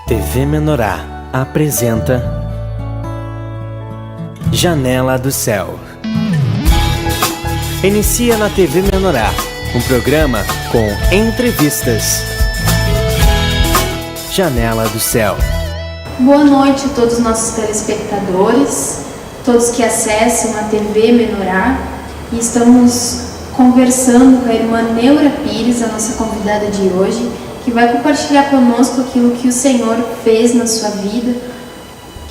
TV Menorá apresenta Janela do Céu. Inicia na TV Menorá um programa com entrevistas. Janela do Céu. Boa noite a todos os nossos telespectadores, todos que acessam a TV Menorá, e estamos conversando com a irmã Neura Pires, a nossa convidada de hoje, que vai compartilhar conosco aquilo que o Senhor fez na sua vida,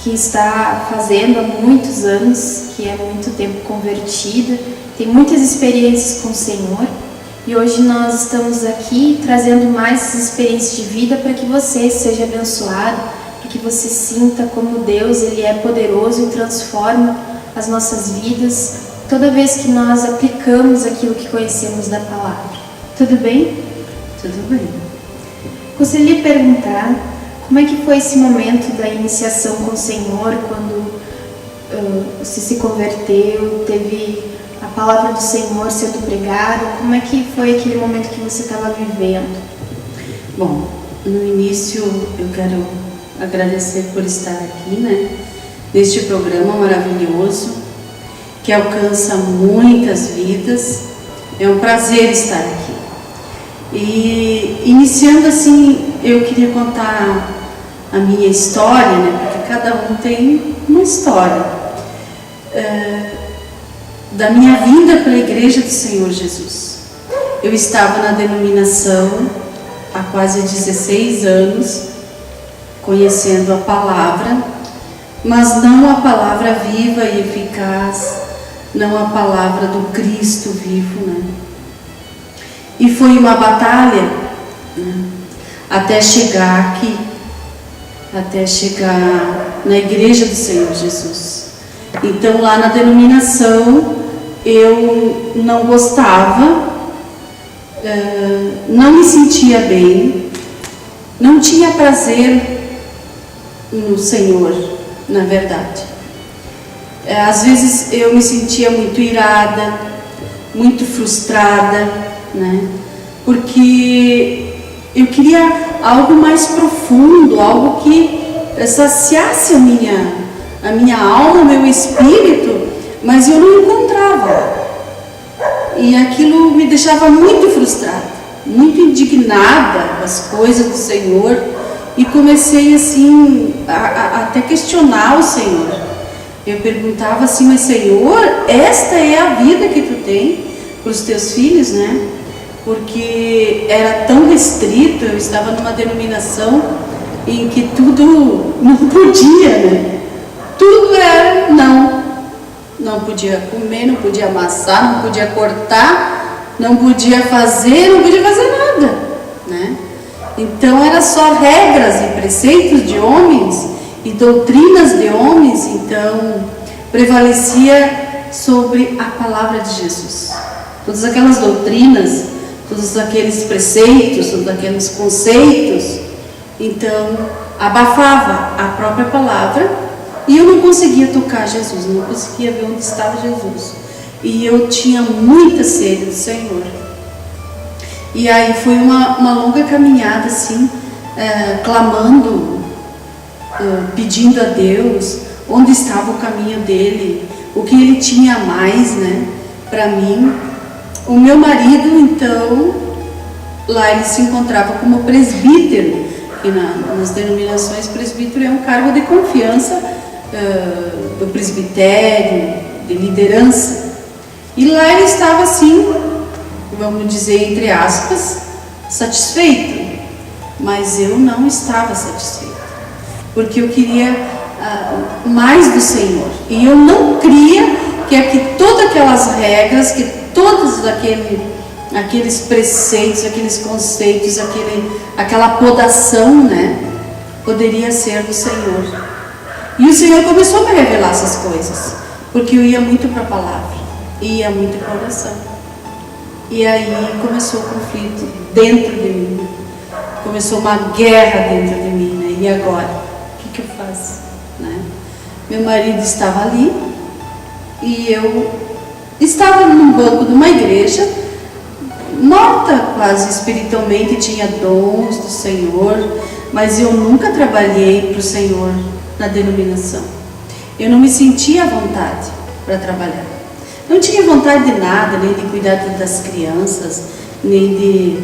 que está fazendo há muitos anos, que é muito tempo convertida, tem muitas experiências com o Senhor, e hoje nós estamos aqui trazendo mais essas experiências de vida para que você seja abençoado, para que você sinta como Deus ele é poderoso e transforma as nossas vidas toda vez que nós aplicamos aquilo que conhecemos da palavra. Tudo bem? Tudo bem. Gostaria de perguntar como é que foi esse momento da iniciação com o Senhor, quando você se converteu, teve a palavra do Senhor sendo pregada, como é que foi aquele momento que você estava vivendo? Bom, no início eu quero agradecer por estar aqui, né, neste programa maravilhoso, que alcança muitas vidas. É um prazer estar aqui. E iniciando assim, eu queria contar a minha história, né, porque cada um tem uma história, da minha vinda para a Igreja do Senhor Jesus. Eu estava na denominação há quase 16 anos, conhecendo a palavra, mas não a palavra viva e eficaz, não a palavra do Cristo vivo, né? E foi uma batalha, né, até chegar aqui, até chegar na Igreja do Senhor Jesus. Então lá na denominação eu não gostava, não me sentia bem, não tinha prazer no Senhor, na verdade. Às vezes eu me sentia muito irada, muito frustrada, né? Porque eu queria algo mais profundo, algo que saciasse a minha alma, o meu espírito, mas eu não encontrava. E aquilo me deixava muito frustrada, muito indignada com as coisas do Senhor, e comecei assim a até questionar o Senhor. Eu perguntava assim: mas Senhor, esta é a vida que tu tem para os teus filhos, né? Porque era tão restrito, eu estava numa denominação em que tudo não podia, né? Tudo era não podia comer, não podia amassar, não podia cortar, não podia fazer nada, né? Então era só regras e preceitos de homens e doutrinas de homens. Então prevalecia sobre a palavra de Jesus. Todas aquelas doutrinas, todos aqueles preceitos, todos aqueles conceitos, então abafava a própria palavra, e eu não conseguia tocar Jesus, não conseguia ver onde estava Jesus. E eu tinha muita sede do Senhor. E aí foi uma longa caminhada assim, clamando, pedindo a Deus onde estava o caminho dele, o que ele tinha a mais, né, para mim. O meu marido, então, lá ele se encontrava como presbítero, e nas denominações presbítero é um cargo de confiança do presbitério, de liderança. E lá ele estava assim, vamos dizer entre aspas, satisfeito, mas eu não estava satisfeita, porque eu queria mais do Senhor, e eu não cria que todas aquelas regras, que todos aqueles preceitos, aqueles conceitos, aquela podação, né, poderia ser do Senhor. E o Senhor começou a me revelar essas coisas, porque eu ia muito para a palavra, ia muito para a oração. E aí começou o conflito dentro de mim, começou uma guerra dentro de mim, né? E agora? O que eu faço? Né? Meu marido estava ali e eu estava num banco de uma igreja, morta quase espiritualmente, tinha dons do Senhor, mas eu nunca trabalhei para o Senhor na denominação. Eu não me sentia à vontade para trabalhar. Não tinha vontade de nada, nem de cuidar das crianças, nem de...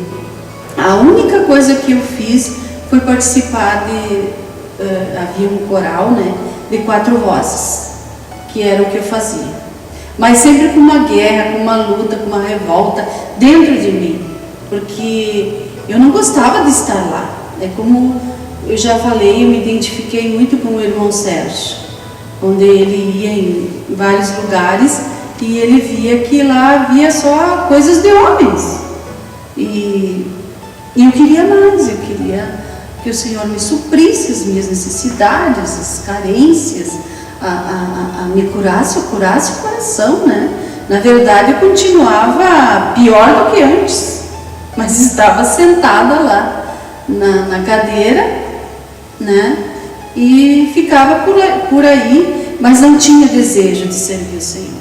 A única coisa que eu fiz foi participar de... havia um coral, né, de 4 vozes, que era o que eu fazia. Mas sempre com uma guerra, com uma luta, com uma revolta dentro de mim, porque eu não gostava de estar lá. É como eu já falei, eu me identifiquei muito com o irmão Sérgio, onde ele ia em vários lugares e ele via que lá havia só coisas de homens. E eu queria mais, eu queria que o Senhor me suprisse as minhas necessidades, as carências, me curasse o coração, né? Na verdade, eu continuava pior do que antes, mas estava sentada lá na cadeira, né? E ficava por aí, mas não tinha desejo de servir o Senhor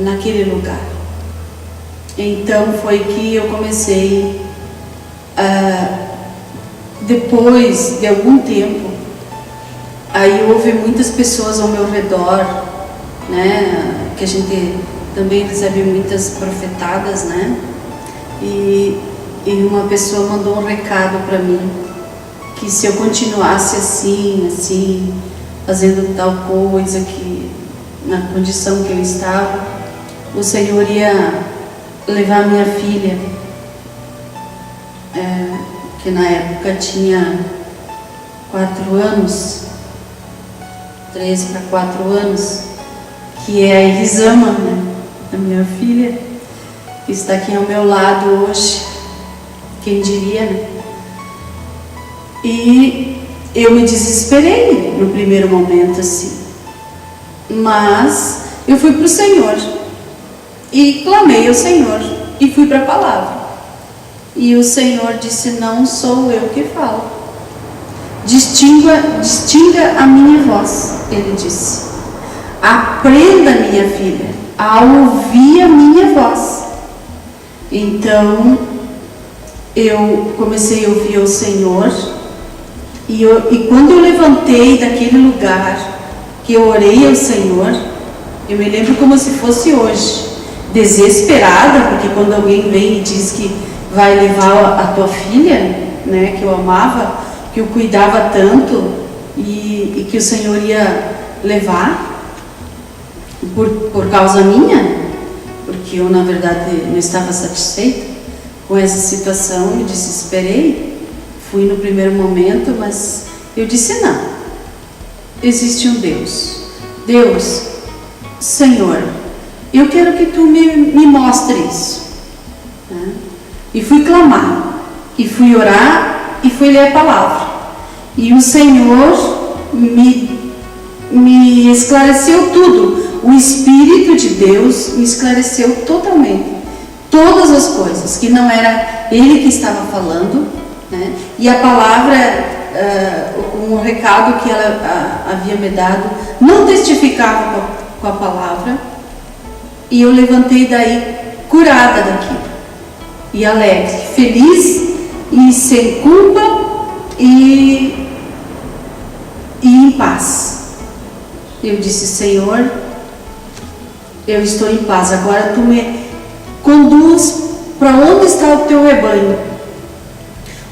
naquele lugar. Então foi que eu comecei, depois de algum tempo, aí houve muitas pessoas ao meu redor, né? Que a gente também recebe muitas profetadas, né? E uma pessoa mandou um recado para mim, que se eu continuasse assim, fazendo tal coisa, que na condição que eu estava, o Senhor ia levar minha filha, que na época tinha 4 anos, 3 para 4 anos, que é a Elisama, né? A minha filha, que está aqui ao meu lado hoje, quem diria, né? E eu me desesperei no primeiro momento, assim, mas eu fui para o Senhor e clamei ao Senhor e fui para a palavra, e o Senhor disse: não sou eu que falo, distinga a minha voz. Ele disse: aprenda, minha filha, a ouvir a minha voz. Então eu comecei a ouvir o Senhor, e quando eu levantei daquele lugar, que eu orei ao Senhor, eu me lembro como se fosse hoje, desesperada, porque quando alguém vem e diz que vai levar a tua filha, né, que eu amava, que eu cuidava tanto, e que o Senhor ia levar por causa minha, porque eu na verdade não estava satisfeita com essa situação, me desesperei, fui no primeiro momento, mas eu disse: não, existe um Deus, Senhor, eu quero que tu me mostre isso, né? E fui clamar, e fui orar, e fui ler a palavra, e o Senhor me esclareceu tudo. O Espírito de Deus me esclareceu totalmente todas as coisas, que não era Ele que estava falando, né? E a palavra, um recado que ela havia me dado, não testificava com a palavra, e eu levantei daí curada daquilo, e alegre, feliz e sem culpa e em paz. Eu disse: Senhor, eu estou em paz, agora tu me conduz para onde está o teu rebanho,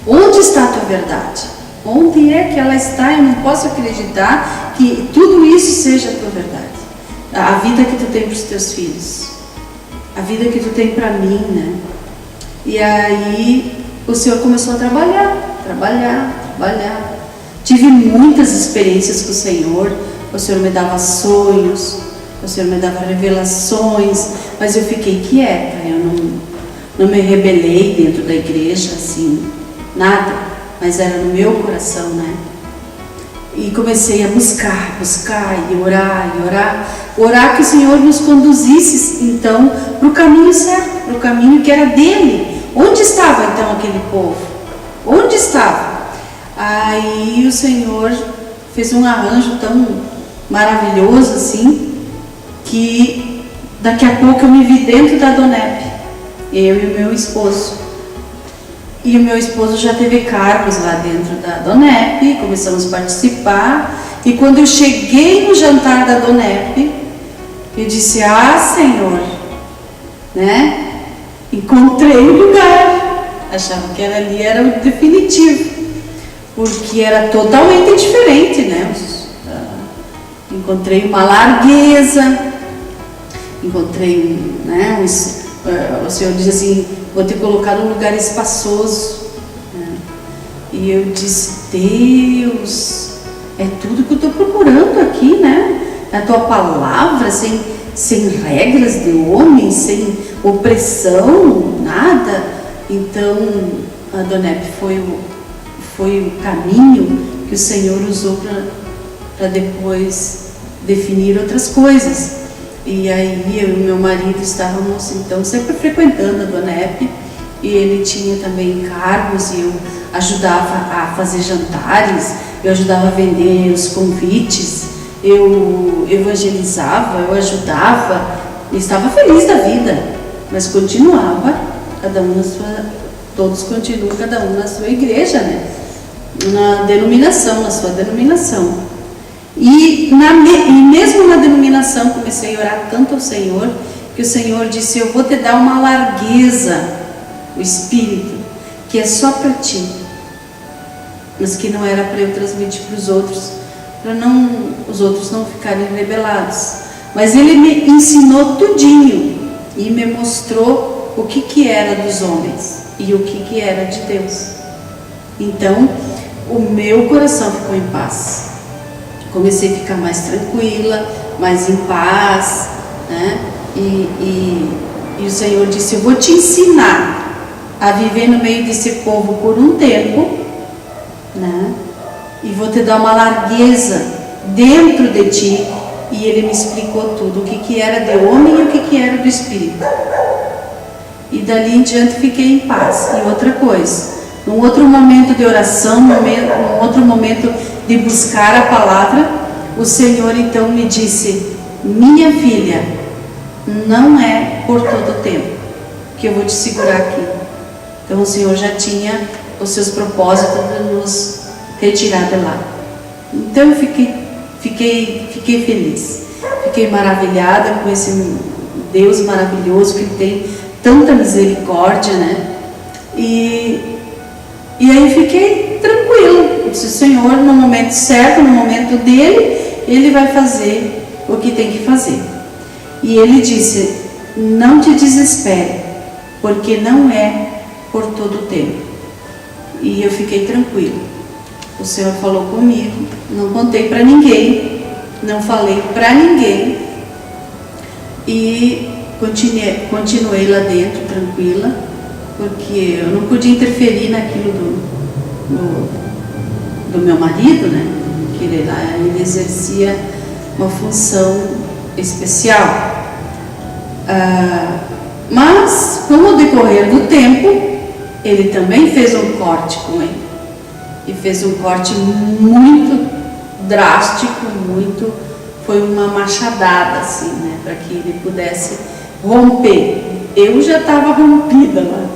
onde está a tua verdade, onde é que ela está? Eu não posso acreditar que tudo isso seja a tua verdade, a vida que tu tem para os teus filhos, a vida que tu tem para mim, né? E aí o Senhor começou a trabalhar. Tive muitas experiências com o Senhor me dava sonhos, o Senhor me dava revelações, mas eu fiquei quieta, eu não me rebelei dentro da igreja, assim, nada, mas era no meu coração, né? E comecei a buscar e orar que o Senhor nos conduzisse, então, para o caminho certo, para o caminho que era dele. Onde estava, então, aquele povo? Onde estava? Aí o Senhor fez um arranjo tão maravilhoso, assim, que daqui a pouco eu me vi dentro da Donep, eu e o meu esposo. E o meu esposo já teve cargos lá dentro da Donep, começamos a participar. E quando eu cheguei no jantar da Donep, eu disse: ah, Senhor, né? Encontrei o lugar. Achava que ali era o definitivo, porque era totalmente diferente, né? Encontrei uma largueza, encontrei, né? O Senhor diz assim: vou te colocar num lugar espaçoso, né? E eu disse: Deus, é tudo que eu estou procurando aqui, né? A tua palavra, sem regras de homem, sem opressão, nada. Então a Donep foi o caminho que o Senhor usou para depois definir outras coisas. E aí eu e meu marido estávamos então sempre frequentando a Donep, e ele tinha também cargos e eu ajudava a fazer jantares, eu ajudava a vender os convites, eu evangelizava, eu ajudava, estava feliz da vida, mas continuava, todos continuam, cada um na sua igreja, né? Na sua denominação. E mesmo na denominação comecei a orar tanto ao Senhor, que o Senhor disse: eu vou te dar uma largueza, o Espírito, que é só para ti, mas que não era para eu transmitir para os outros, para os outros não ficarem rebelados. Mas Ele me ensinou tudinho e me mostrou o que era dos homens e o que era de Deus. Então o meu coração ficou em paz. Comecei a ficar mais tranquila, mais em paz, né? E o Senhor disse: eu vou te ensinar a viver no meio desse povo por um tempo, né? E vou te dar uma largueza dentro de ti. E Ele me explicou tudo, o que era de homem e o que era do Espírito. E dali em diante fiquei em paz. E outra coisa, num outro momento de oração, num outro momento de buscar a palavra, o Senhor então me disse: minha filha, não é por todo o tempo que eu vou te segurar aqui. Então o Senhor já tinha os seus propósitos de nos retirar de lá. Então eu fiquei feliz, fiquei maravilhada com esse Deus maravilhoso que tem tanta misericórdia, né? E aí fiquei tranquila. Eu disse: o Senhor, no momento certo, no momento dele, Ele vai fazer o que tem que fazer. E Ele disse: não te desespere, porque não é por todo o tempo. E eu fiquei tranquila. O Senhor falou comigo, não contei para ninguém, não falei para ninguém, e continuei lá dentro tranquila, porque eu não podia interferir naquilo do meu marido, né? Que ele exercia uma função especial. Mas com o decorrer do tempo, ele também fez um corte com ele, e fez um corte muito drástico, foi uma machadada assim, né? Para que ele pudesse romper. Eu já estava rompida lá,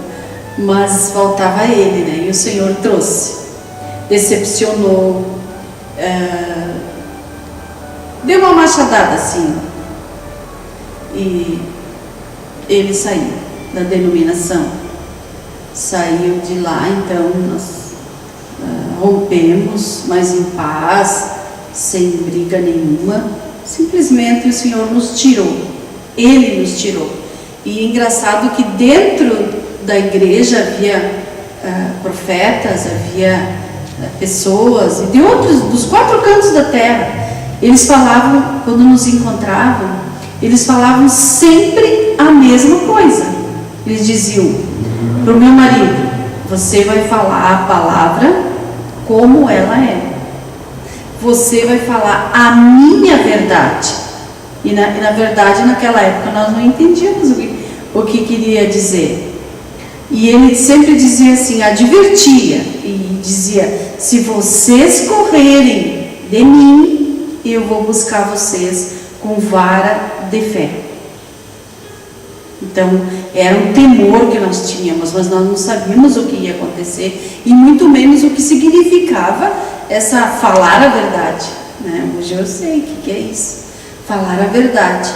mas faltava ele, né? E o Senhor trouxe, decepcionou, deu uma machadada assim, e ele saiu da denominação, saiu de lá. Então nós rompemos, mas em paz, sem briga nenhuma. Simplesmente o Senhor nos tirou, Ele nos tirou. E é engraçado que dentro da igreja havia profetas, havia pessoas e de dos 4 cantos da terra. Eles falavam, quando nos encontravam, eles falavam sempre a mesma coisa. Eles diziam para o meu marido: você vai falar a palavra como ela é, você vai falar a minha verdade. E na verdade, naquela época nós não entendíamos o que queria dizer. E ele sempre dizia assim, advertia e dizia: se vocês correrem de mim, eu vou buscar vocês com vara de fé. Então era um temor que nós tínhamos, mas nós não sabíamos o que ia acontecer e muito menos o que significava essa falar a verdade, né? Hoje eu sei o que é isso, falar a verdade.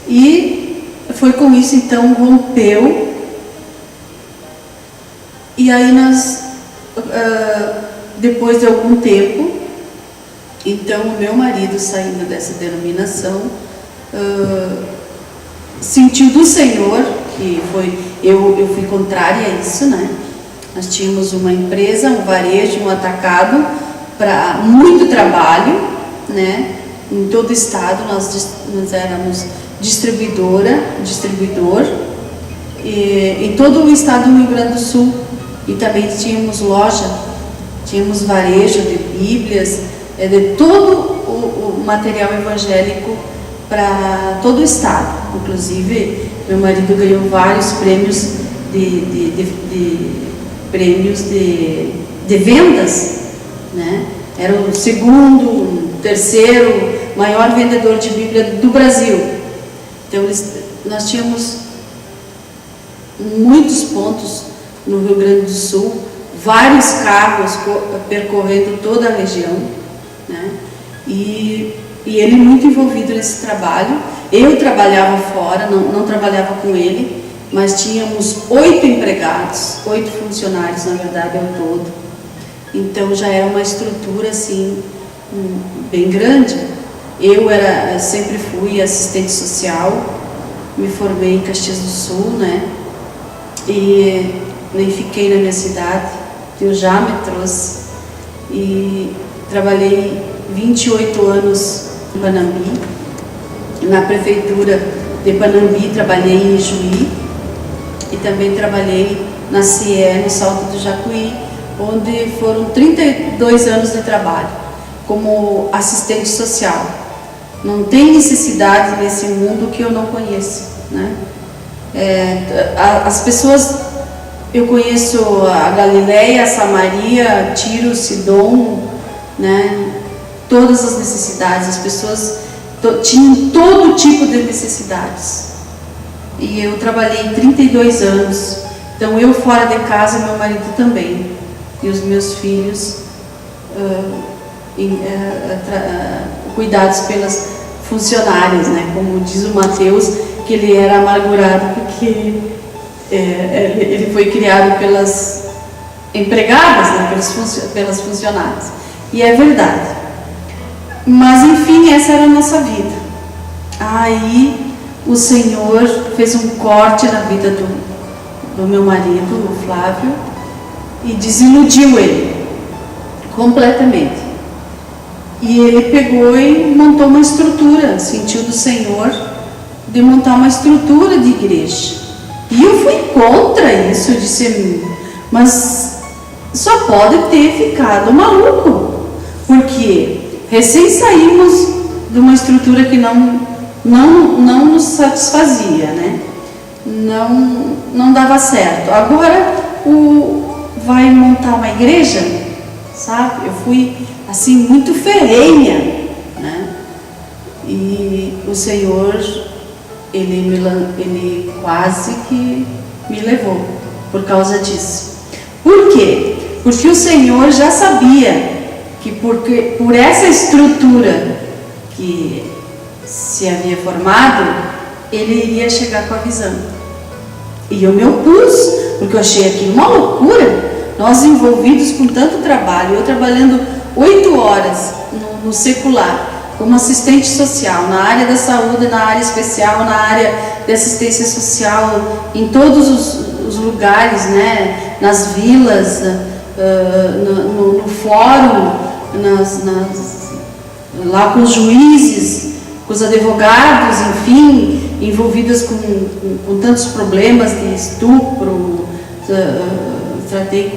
E foi com isso, então, rompeu. E aí nós, depois de algum tempo, então o meu marido, saindo dessa denominação, sentiu do Senhor, que foi, eu fui contrária a isso, né? Nós tínhamos uma empresa, um varejo, um atacado, para muito trabalho, né? Em todo o estado nós éramos distribuidor, e em todo o estado do Rio Grande do Sul. E também tínhamos loja, tínhamos varejo de Bíblias, de todo o material evangélico para todo o estado. Inclusive, meu marido ganhou vários prêmios de vendas, né? Era o segundo, terceiro maior vendedor de Bíblia do Brasil. Então, nós tínhamos muitos pontos no Rio Grande do Sul, vários carros percorrendo toda a região, né? E ele muito envolvido nesse trabalho. Eu trabalhava fora, não trabalhava com ele, mas tínhamos 8 empregados, 8 funcionários, na verdade, ao todo. Então já era uma estrutura assim bem grande. Eu sempre fui assistente social, me formei em Caxias do Sul, né? E nem fiquei na minha cidade, Deus já me trouxe. E trabalhei 28 anos em Panambi, na prefeitura de Panambi, trabalhei em Juí e também trabalhei na CIE, no Salto do Jacuí, onde foram 32 anos de trabalho como assistente social. Não tem necessidade nesse mundo que eu não conheço, né? As pessoas, eu conheço a Galileia, a Samaria, Tiro, Sidom, né? Todas as necessidades, as pessoas tinham todo tipo de necessidades. E eu trabalhei 32 anos, então eu fora de casa, meu marido também, e os meus filhos cuidados pelas funcionárias, né? Como diz o Mateus, que ele era amargurado porque ele foi criado pelas empregadas, né? pelas funcionárias. E é verdade. Mas enfim, essa era a nossa vida. Aí o Senhor fez um corte na vida do meu marido, o Flávio, e desiludiu ele completamente. E ele pegou e montou uma estrutura, sentiu do Senhor de montar uma estrutura de igreja. E eu fui contra isso, eu disse, mas só pode ter ficado maluco, porque recém saímos de uma estrutura que não nos satisfazia, né? Não dava certo. Agora vai montar uma igreja, sabe? Eu fui assim muito ferrenha, né? E o Senhor, ele quase que me levou por causa disso. Por quê? Porque o Senhor já sabia que por essa estrutura que se havia formado, ele iria chegar com a visão. E eu me opus, porque eu achei aquilo uma loucura. Nós envolvidos com tanto trabalho, eu trabalhando 8 horas no secular, como assistente social, na área da saúde, na área especial, na área de assistência social, em todos os lugares, né? Nas vilas, no fórum, lá com os juízes, com os advogados, enfim, envolvidas com tantos problemas de estupro, tratei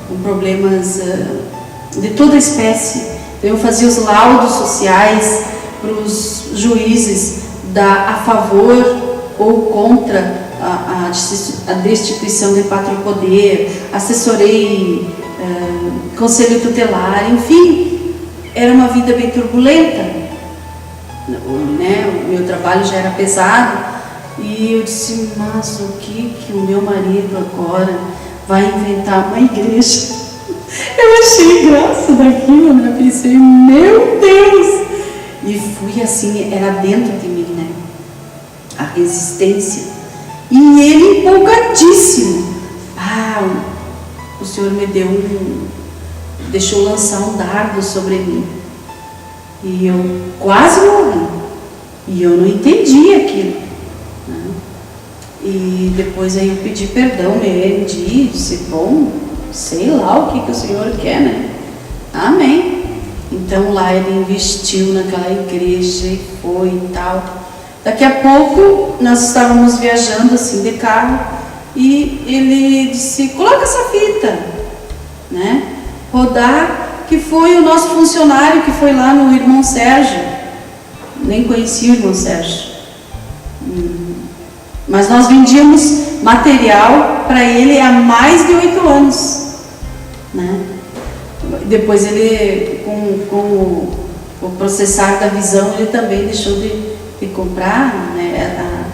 com problemas de toda espécie. Eu fazia os laudos sociais para os juízes a favor ou contra a destituição de pátrio poder, assessorei conselho tutelar, enfim, era uma vida bem turbulenta, né? O meu trabalho já era pesado E eu disse, mas o que o meu marido agora vai inventar uma igreja? Eu achei graça daquilo, né? Pensei, meu Deus! E fui assim, era dentro de mim, né? A resistência. E ele empolgadíssimo. O Senhor me deixou lançar um dardo sobre mim. E eu quase morri. E eu não entendi aquilo. Né? E depois aí eu pedi perdão, me rendi, disse, bom, sei lá o que o Senhor quer, né? Amém. Então lá ele investiu naquela igreja e foi e tal. Daqui a pouco nós estávamos viajando assim de carro e ele disse, coloca essa fita, né? Rodar, que foi o nosso funcionário que foi lá no irmão Sérgio. Nem conhecia o irmão Sérgio. Mas nós vendíamos material para ele há mais de 8 anos, né? Depois ele, com o processar da visão, ele também deixou de comprar, né,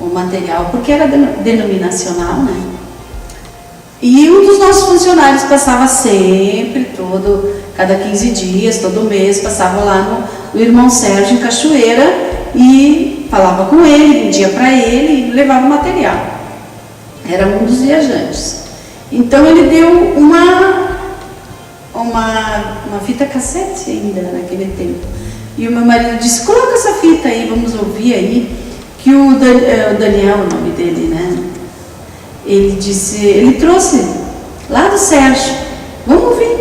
o material, porque era denominacional, né? E um dos nossos funcionários passava sempre, cada 15 dias, todo mês, passava lá no irmão Sérgio em Cachoeira e falava com ele, vendia para ele e levava material. Era um dos viajantes. Então ele deu uma fita cassete ainda naquele tempo. E o meu marido disse, coloca essa fita aí, vamos ouvir aí, que o Daniel, o nome dele, né? Ele disse, ele trouxe lá do Sérgio, vamos ouvir.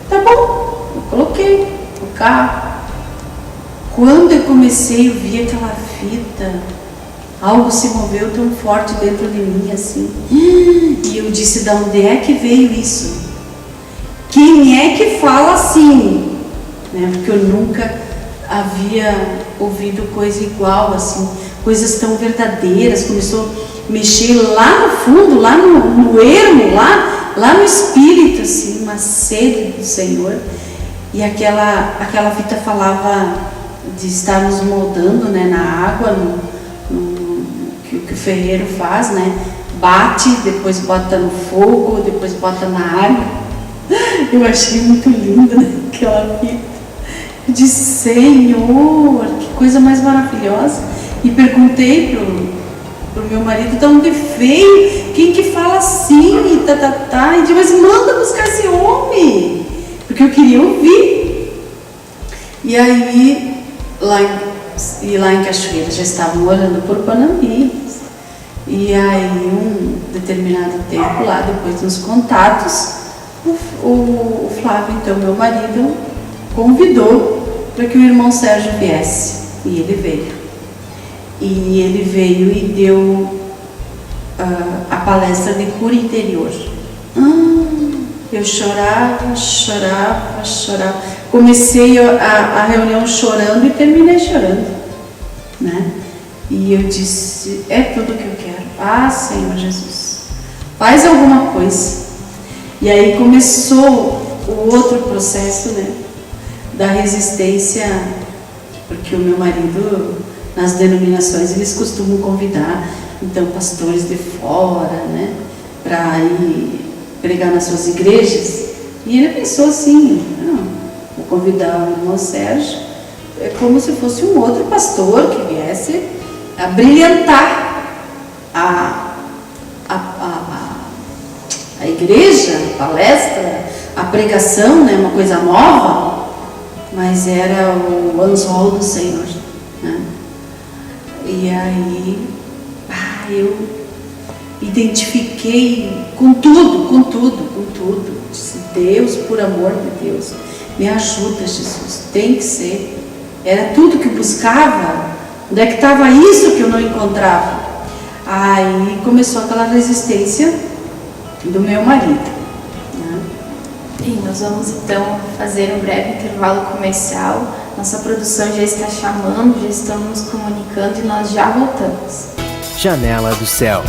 Tá bom, eu coloquei no carro. Quando eu comecei a ouvir aquela fita, algo se moveu tão forte dentro de mim assim. E eu disse, de onde é que veio isso? Quem é que fala assim? Né? Porque eu nunca havia ouvido coisa igual, assim, coisas tão verdadeiras. Começou a mexer lá no fundo, lá no ermo, lá no espírito, assim, uma sede do Senhor. E aquela fita falava de estarmos moldando, né, na água, que o ferreiro faz, né? Bate, depois bota no fogo, depois bota na água. Eu achei muito linda, né, aquela fita. Eu disse, Senhor, que coisa mais maravilhosa. E perguntei pro meu marido de onde veio, quem que fala assim, e E disse, mas manda buscar esse homem, porque eu queria ouvir. E aí, lá em Cachoeira, já estavam orando por Panambi. E aí, um determinado tempo lá, depois dos contatos, o Flávio, então, meu marido, convidou para que o irmão Sérgio viesse. E ele veio. E ele veio e deu a palestra de cura interior. Eu chorava. Comecei a reunião chorando e terminei chorando, né? E eu disse, é tudo que eu quero. Senhor Jesus, faz alguma coisa. E aí começou o outro processo, né, da resistência, porque o meu marido, nas denominações, eles costumam convidar, então, pastores de fora, né, para ir pregar nas suas igrejas. E ele pensou assim, vou convidar o irmão Sérgio, é como se fosse um outro pastor que viesse a brilhantar a igreja, a palestra, a pregação, né, uma coisa nova, mas era o anzol do Senhor, né? E aí, eu identifiquei com tudo, disse, Deus, por amor de Deus, me ajuda, Jesus, tem que ser. Era tudo que eu buscava. Onde é que estava isso que eu não encontrava? Aí começou aquela resistência do meu marido, né? E nós vamos então fazer um breve intervalo comercial. Nossa produção já está chamando, já estamos nos comunicando e nós já voltamos. Janela do Céu.